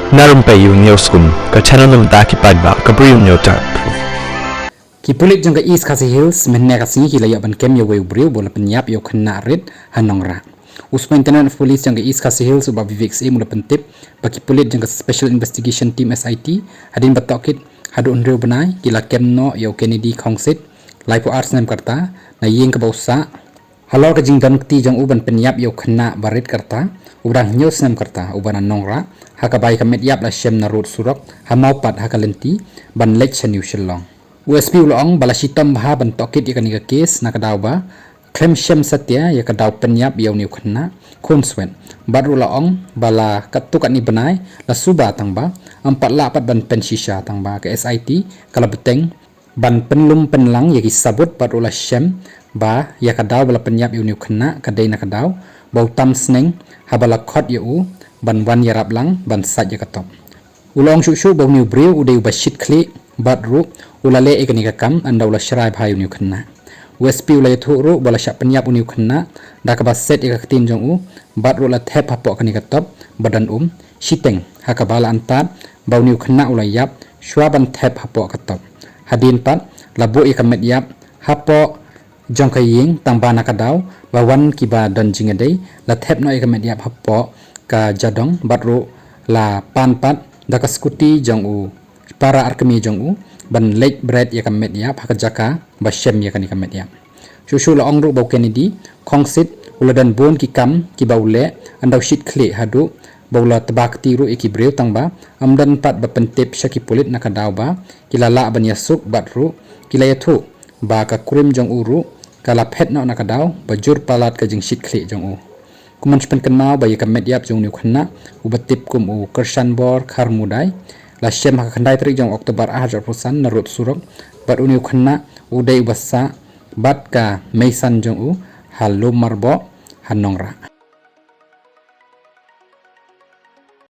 Na Rympei U ke channel nabynta ki paidbah ke Bri U Hynñiewtrep. Ki pulit jong ke East Khasi Hills men Khasi ki layak ban kem uwei briew bola pyniap yo khynnah rit Nongrah. Uspa Internal Police jong ke East Khasi Hills uba VVXA mula pentip bagi pulit jong ke Special Investigation Team SIT hadin batokit hadu unrew benai kila kem no yo Kennedy khongsit lai parasnam karta na yeng ke bausa halor ke jingdan ti jong uban pyniap yo khynnah barit karta ubrang nyosnam karta uban Nongrah hakabai kamet yap la shem na rut surok hamau pat hakalenti ban lek chaniu shillong USP ulong bala shitom baha ban tokit ikan iga case na kadaw ba klem shem satya ya kadaw pyniap yaw niu khynnah khun swen baru laong bala katukan ni benai la suba tang ba empat lapat ban pensisha tang ba ke SIT kala beteng ban penlum penlang ya kisabut baru la shem ba ya kadaw bala pyniap yaw niu khynnah kadai na kadaw bau tam sneng habala khot yu ban wan yarap lang ban sat ya katop ulong shushu bau niu briew udai ba shitkhlieh baroh ulale ikani kakam andaw la shrai bhayu niu khynnah USP ulai thuru bala syak pyniap niu khynnah da ka baset ikaktin jong u baroh la thep hapok kani katop badan shiteng hakabala antat bau niu khynnah ulai yap shwa ban thep hapok katop hadin pat labu ikamet yap hapok jong kaying tangba nakadaw bawan kiba dan jingadei la thep no ikamet yap hapok ka jadong baroh la panpat da ka skuti jong u para arkemi jong u ban lake bread ya kamet yap hakajaka bashem ya kani kamet yap shushu la ongru bau Kennedy khongsit uladan bon ki kam ki baule andaw shitkhlieh hadu baula tabakti ru iki briew tangba amdan pat ba pentip syaki pulit nakadaw ba kilala ban yasuk batru kilayathu ba ka kurim jong uru kala phet no nakadaw bajur palat ka jing shitkhlieh jong u kuman spen kenau ba ya kamet yap jong niu khynnah ubatip kum u Kyrshan bor khar mudai la shem hakandai tri jong Oktober 2000 na rut surok bat uniu khynnah udai basa bat ka meisan jong u halum marbo Nongrah.